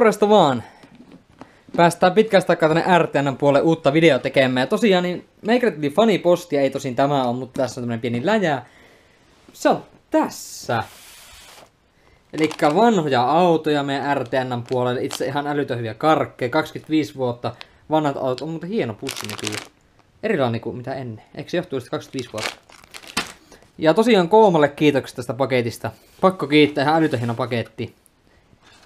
Morjesta vaan! Päästään pitkästä aikaa tänne RTN:n puolelle uutta videoa tekemään. Ja tosiaan, niin meikällä fanipostia, ei tosin tämä ole, mutta tässä on tämmönen pieni läjä. Se on tässä. Elikkä vanhoja autoja meidän RTN:n puolelle. Itse ihan älytön hyviä karkkeja. 25 vuotta. Vanhat autot on muuten hieno pussi nykyään. Erilainen kuin mitä ennen. Eikö se johtuu sitä 25 vuotta? Ja tosiaan Koomalle kiitokset tästä paketista. Pakko kiittää, ihan älytön hieno paketti.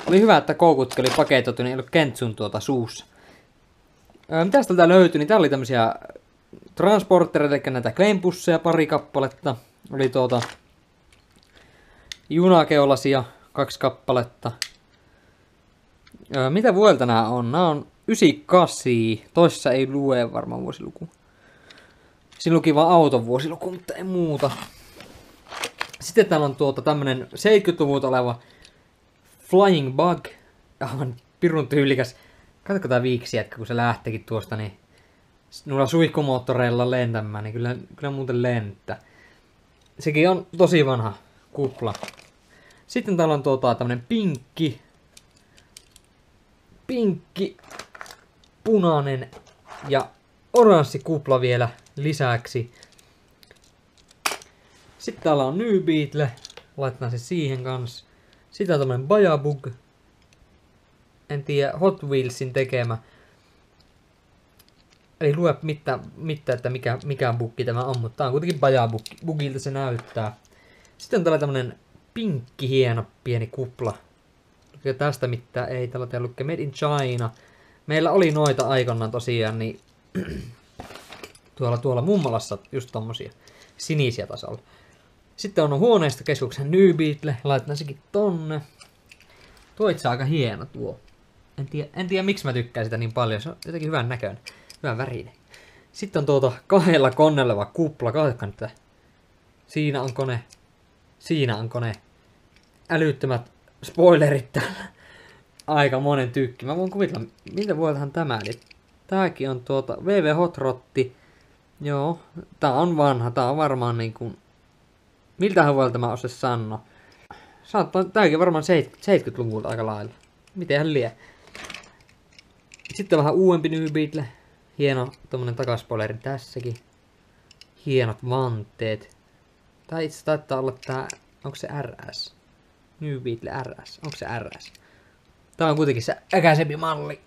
Oli hyvä, että koukutkin oli paketoitu, niin ei ollut Kentsun suussa. Mitäs tältä löytyi? Niin täällä oli tämmösiä transportereita, eli näitä kleinpusseja pari kappaletta. Oli junakeulasia 2 kappaletta. Mitä vuodelta nää on? Nää on 98. Toissa ei lue varmaan vuosiluku. Siinä luki vaan auton vuosiluku, mutta ei muuta. Sitten täällä on tämmönen 70-luvulta oleva Flying Bug. Aivan pirun tyylikäs. Katsotko tää viiksijätkä, kun se lähtikin tuosta, niin noilla suihkumoottoreilla lentämään, niin kyllä muuten lentää. Sekin on tosi vanha kupla. Sitten täällä on tämmönen pinkki, punainen ja oranssi kupla vielä lisäksi. Sitten täällä on New Beetle. Laitetaan se siihen kanssa. Sitten on tämmönen Bajabug. En tiedä, Hot Wheelsin tekemä. Ei lue mitään, että mikä buggi tämä on, mutta tää on kuitenkin Bajabugilta se näyttää. Sitten on täällä tämmönen pinkki hieno pieni kupla. Ja tästä mitään ei, täällä lukee Made in China. Meillä oli noita aikanaan tosiaan, niin tuolla mummalassa just tommosia sinisiä tasolla. Sitten on huoneistokeskuksen New Beetle, laitetaan sekin tonne. Tuo itse aika hieno tuo. En tiedä miksi mä tykkään sitä niin paljon, se on jotenkin hyvän näköinen, hyvän värinen. Sitten on 2 konneleva kupla, katsotaan nyt. Siinä on kone. Älyttömät spoilerit täällä. Aika monen tykki. Mä voin kuvitella, miltä vuodeltahan tämä, eli tääkin on VV Hot Rotti. Joo, tää on vanha, tää on varmaan niinku... Miltähän vuodelta mä osaa sanoa? Tääkin varmaan 70-luvulta aika lailla. Mitenhän lie. Sitten vähän uudempi New Beetle. Hieno tommonen takaspoileri tässäkin. Hienot vanteet. Tää itse taitaa olla tää... Onko se RS? New Beetle RS. Onko se RS? Tää on kuitenkin se äkäisempi malli.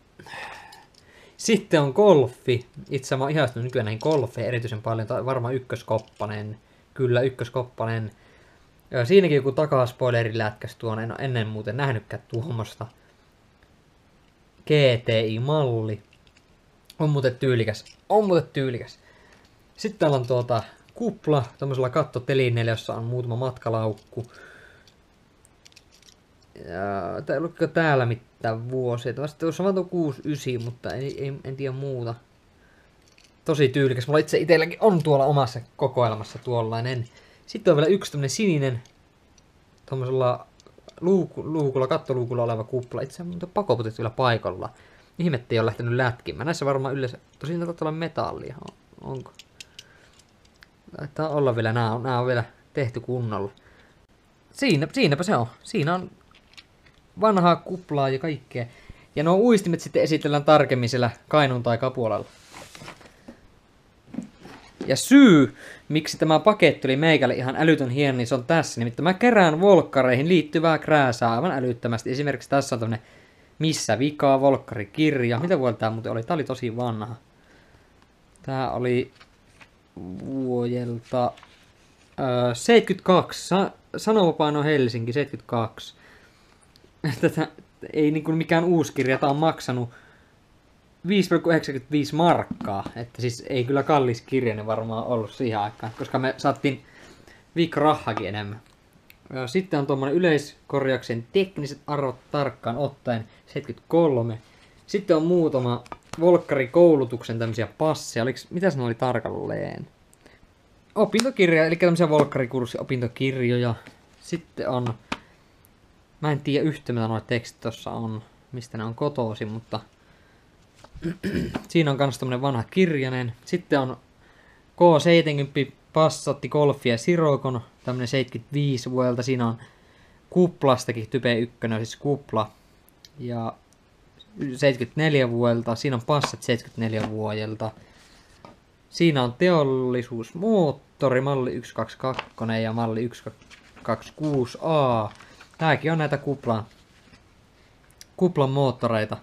Sitten on golfi. Itse mä oon ihastunut nykyään näihin golfeihin erityisen paljon. Tää on varmaan ykköskoppanen. Kyllä, ykköskoppanen. Siinäkin joku takaspoileri lätkäs tuon. En ole ennen muuten nähnytkään tuommoista. GTI-malli. On muuten tyylikäs. Sitten täällä on kupla. Tämmöisellä kattotelineellä, jossa on muutama matkalaukku. Lukiko täällä mitään vuosia? Tuossa on vaan 69, mutta en tiedä muuta. Tosi tyylikäs. Mulla itselläkin on tuolla omassa kokoelmassa tuollainen. Sitten on vielä yksi tämmönen sininen. Tommosella kattoluukulla oleva kupla. Itse asiassa pakoputit vielä paikalla. Ihmettä ei ole lähtenyt lätkimään. Näissä varmaan yleensä... Tosin taitaa olla metallia. Onko? Taitaa olla vielä. Nää on vielä tehty kunnolla. Siinäpä se on. Siinä on vanhaa kuplaa ja kaikkea. Ja nuo uistimet sitten esitellään tarkemmin siellä Kainuun tai Kapualalla. Ja syy, miksi tämä paketti oli meikälle ihan älytön hieno, niin se on tässä. Nimittäin mä kerään volkkareihin liittyvää krääsää aivan älyttömästi. Esimerkiksi tässä on tämmönen Missä vikaa volkkarikirja. Mitä vuodelta tää muuten oli? Tää oli tosi vanha. Tää oli vuodelta 72. Sanomapaino Helsinki 72. Tätä ei niinku mikään uusi kirja. Tää on maksanut 5,95 markkaa, että siis ei kyllä kallis kirjainen varmaan ollut siihen aikaan, koska me saattiin viikkorahakin enemmän. Sitten on tuommoinen yleiskorjauksen tekniset arvot tarkkaan ottaen 73. Sitten on muutama volkkarikoulutuksen tämmöisiä passeja. Mitäs ne oli tarkalleen? Opintokirja, eli tämmöisiä volkkarikurssi-opintokirjoja. Sitten on... Mä en tiedä yhtä mitä nuo tekstit tossa on, mistä ne on kotoisin, mutta... Siinä on kans tämmönen vanha kirjanen. Sitten on K70 Passatti Golfia Sirocco, tämmönen 75 vuodelta. Siinä on kuplastakin Type 1, siis kupla. Ja 74 vuodelta. Siinä on Passat 74 vuodelta. Siinä on teollisuusmoottori, malli 122 ja malli 126A. Tääkin on näitä kuplan moottoreita.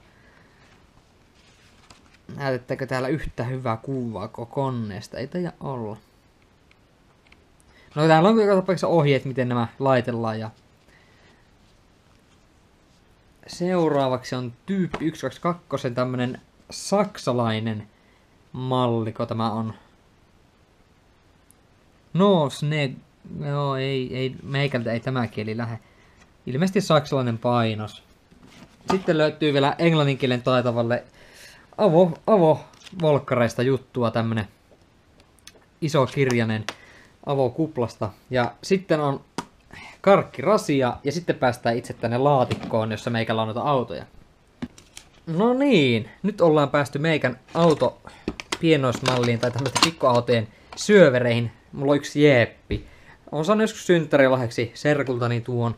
Näytettekö täällä yhtä hyvää kuvaa koneesta? Ei taida olla. No täällä on joka tapauksessa ohjeet, miten nämä laitellaan. Ja seuraavaksi on tyyppi 122, tämmönen saksalainen malliko tämä on. No, joo, ei, meikältä ei tämä kieli lähde. Ilmeisesti saksalainen painos. Sitten löytyy vielä englannin kielen taitavalle avovolkkareista juttua, tämmönen iso kirjanen avokuplasta. Ja sitten on karkkirasia ja sitten päästään itse tänne laatikkoon, jossa meikällä on noita autoja. No niin, nyt ollaan päästy meikän pienoismalliin tai tämmöisten pikkuautojen syövereihin. Mulla on yksi jeeppi. On saanut joskus synttärilahjaksi serkultani tuon.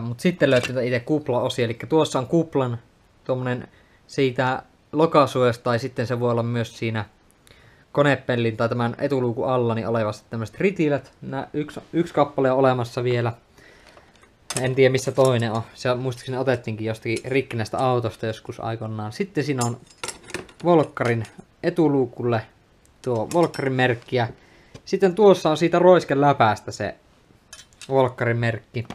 Mut sitten löytyy itse kuplaosia, eli tuossa on kuplan tuommoinen siitä lokasuojasta, tai sitten se voi olla myös siinä konepellin tai tämän etuluukun alla niin olevasti tämmöiset ritilät. Yksi kappale on olemassa vielä. En tiedä missä toinen on. Se muistaakseni otettiinkin jostakin rikkinäistä autosta joskus aikoinaan. Sitten siinä on Volkkarin etuluukulle tuo Volkkarin merkkiä. Sitten tuossa on siitä roisken läpäästä se Volkkarin merkki.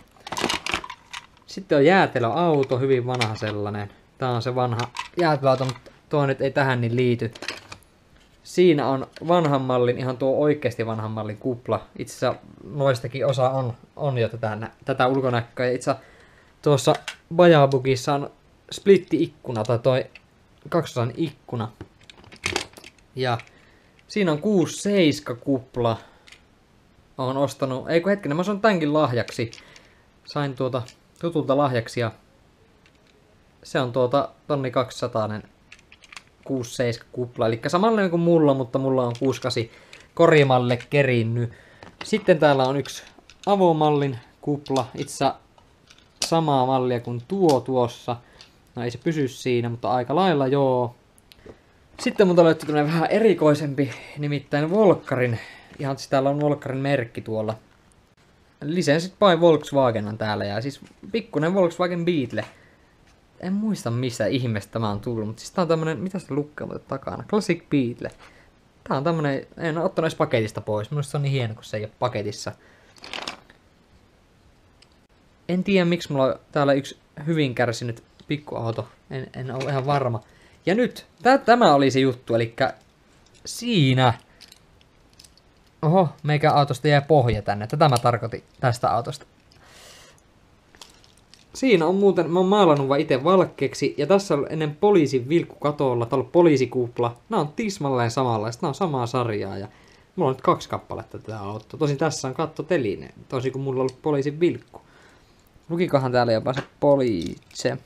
Sitten on jäätelöauto, hyvin vanha sellainen. Tää on se vanha jäätelöauto, mutta tuo nyt ei tähän niin liity. Siinä on vanhan mallin, ihan tuo oikeasti vanhan mallin kupla. Itse asiassa noistakin osa on jo tätä ulkonäköä. Ja itse tuossa Bajabugissa on splitti-ikkuna, tai toi kaksosan ikkuna. Ja siinä on 6.7 kupla. Oon ostanut, eikö hetkinen, mä sain tämänkin lahjaksi. Sain tutulta lahjaksi ja se on 1200 6.7 kupla, eli samanlainen kuin mulla, mutta mulla on 6.8 korimalle kerinnyt. Sitten täällä on yksi avomallin kupla, itse samaa mallia kuin tuossa. No ei se pysy siinä, mutta aika lailla joo. Sitten multa löytyy tämmönen vähän erikoisempi, nimittäin Volkkarin. Ihan siis täällä on Volkkarin merkki tuolla. Licensed by Volkswagen on täällä ja siis pikkunen Volkswagen Beetle. En muista mistä ihmeestä tämä on tullut, mutta siis tää on tämmönen, mitä se lukee takana? Classic Beetle. Tää on tämmönen, en ole ottanut edes paketista pois. Minusta se on niin hieno, kun se ei ole paketissa. En tiedä miksi mulla on täällä yksi hyvin kärsinyt pikkuauto. En ole ihan varma. Ja nyt, tämä oli se juttu, eli siinä. Oho, meikä autosta jäi pohja tänne. Tätä mä tarkoitin tästä autosta. Siinä on muuten, mä oon maalannut vaan itse valkeaksi. Ja tässä on ennen poliisin vilkku katolla, tää on ollut poliisikupla. Nää on tismalleen samanlaista, nää on samaa sarjaa. Ja mulla on nyt 2 kappaletta tätä autoa. Tosin tässä on kattoteline, tosi kun mulla on ollut poliisin vilkku. Lukikohan täällä jopa se poliitse.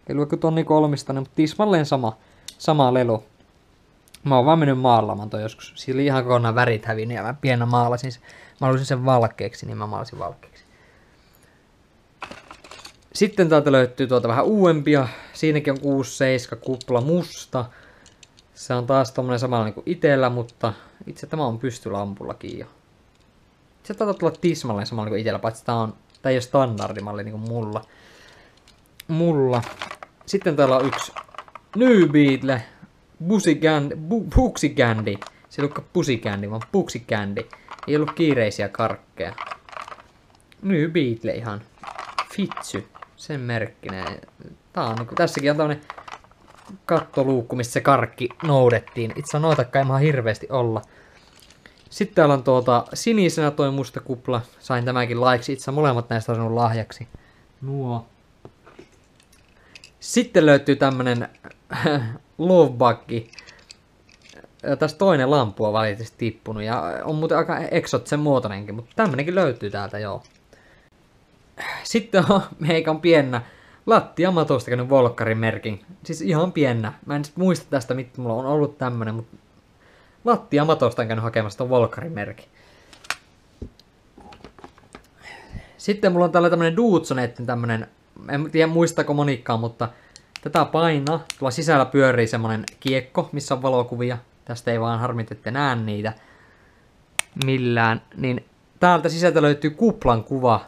Ei luo kuin tonni 300, mutta tismalleen sama lelu. Mä oon vaan mennyt maalaamaan toi joskus. Siinä oli ihan kokonaan värit hävinnyt ja mä pienä maalasin. Mä halusin sen valkeaksi, niin mä maalasin valkeaksi. Sitten täältä löytyy vähän uudempia. Siinäkin on 6.7 kupla musta. Se on taas tommonen samanlainen kuin itellä, mutta itse tämä on pystylampullakin jo. Se taitaa tulla tismalleen samanlainen kuin itellä, paitsi tää ei ole standardimalli niin kuin mulla. Sitten täällä on yksi New Beetle. Puxi Candy. Se ei ollutkaan Pussy Candy, vaan Puxi Candy. Ei ollut kiireisiä karkkeja. New Beetle ihan. Fitsy. Sen merkkinen. Tää on, tässäkin on tämmönen kattoluukku, missä se karkki noudettiin. Itse noitakaan ei hirveästi olla. Sitten täällä on sinisenä toi musta kupla. Sain tämänkin laiksi. Itse molemmat näistä on saanut lahjaksi. Nuo. Sitten löytyy tämmönen lovebuggi. Tässä toinen lampu on valitettavasti tippunut ja on muuten aika eksotsen muotoinenkin, mutta tämmönenkin löytyy täältä joo. Sitten meikä on piennä lattiamatosta käynyt Volkkarin merkin. Siis ihan piennä. Mä en muista tästä, mitä mulla on ollut tämmönen, mutta lattiamatosta on käynyt hakemassa ton Volkkarin merkin. Sitten mulla on täällä tämmönen Dudsonetten tämmönen en tiedä muistako monikkaan, mutta tätä painaa. Tuolla sisällä pyörii semmonen kiekko, missä on valokuvia. Tästä ei vaan harmit, ette näe niitä millään. Niin täältä sisältä löytyy kuplan kuva.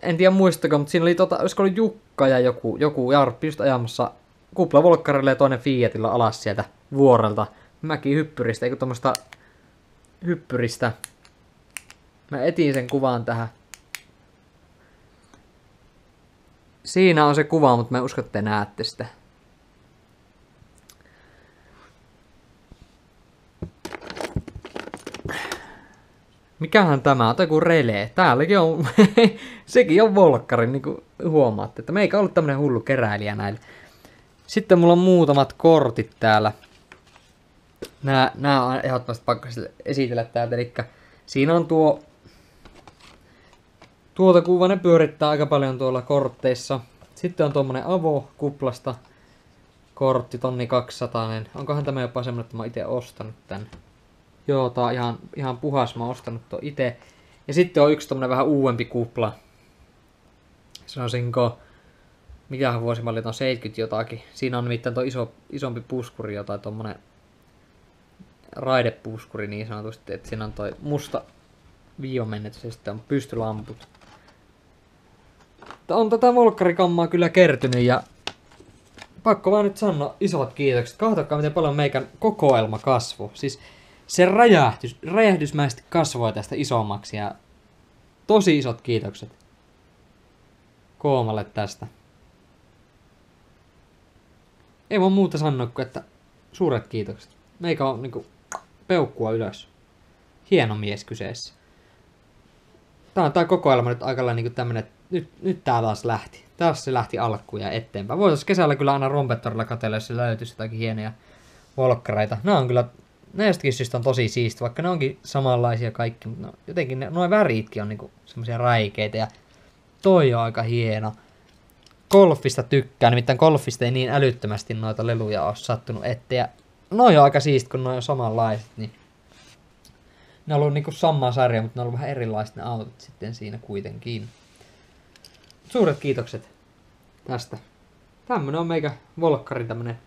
En tiedä muistako, mutta siinä oli olisiko ollut Jukka ja joku Jarppi just ajamassa kuplavolkkarille ja toinen Fiatilla alas sieltä vuorelta. Mäkihyppyristä, eikö tommoista hyppyristä. Mä etin sen kuvan tähän. Siinä on se kuva, mutta mä en usko, että te näette sitä. Mikähän tämä on? Joku relee. Täälläkin on, sekin on volkkari, niin kuin huomaatte. Että meikä ollut tämmönen hullu keräilijä näille. Sitten mulla on muutamat kortit täällä. Nää on ehdottomasti pakko esitellä täältä. Eli siinä on tuota kuvaa, ne pyörittää aika paljon tuolla kortteissa. Sitten on tuommoinen Avo-kuplasta kortti, 1200. Onkohan tämä jopa semmoinen, että mä oon ite ostanut tän? Joo, tää on ihan puhas, mä oon ostanut tuon ite. Ja sitten on yksi tommonen vähän uudempi kupla. Sanoisinko, mikähän vuosi mä olin, on 70 jotakin. Siinä on nimittäin tuo isompi puskuri, jotain tommonen raidepuskuri niin sanotusti. Että siinä on toi musta viivamennetys ja sitten on pystylamput. On tätä volkkarikammaa kyllä kertynyt ja pakko vaan nyt sanoa isot kiitokset. Katsokaa miten paljon meikän kokoelma kasvoi. Siis se räjähdysmäisesti kasvoi tästä isommaksi ja tosi isot kiitokset Koomalle tästä. Ei voi muuta sanoa kuin, että suuret kiitokset. Meikä on niinku peukkua ylös. Hieno mies kyseessä. Tää kokoelma nyt aika lailla niinku tämmönen, että nyt tää taas lähti. Taas se lähti alkuun ja eteenpäin. Voitais kesällä kyllä aina Rompettorilla katsella, jos se löytyisi jotakin hienoja volkkareita. Nää on kyllä, näistäkin syystä on tosi siisti, vaikka ne onkin samanlaisia kaikki, mutta jotenkin nuo väritkin on niinku semmosia räikeitä ja toi on aika hieno. Golfista tykkään, nimittäin golfista ei niin älyttömästi noita leluja ole sattunut eteen. Ja noi on aika siisti, kun noi on samanlaiset, niin ne on ollut niinku sama sarja, mutta ne on ollut vähän erilaiset ne autot sitten siinä kuitenkin. Suuret kiitokset tästä. Tämmönen on meikä volkkarin tämmönen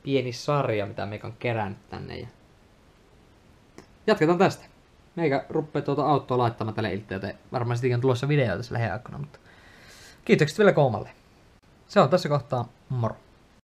pieni sarja, mitä meikä on kerännyt tänne. Ja jatketaan tästä. Meikä ruppee tuota autoa laittamaan tälle iltaan, joten varmaan sittenkin on tulossa videoita tässä lähiaikoina, mutta kiitokset vielä Koomalle. Se on tässä kohtaa, moro.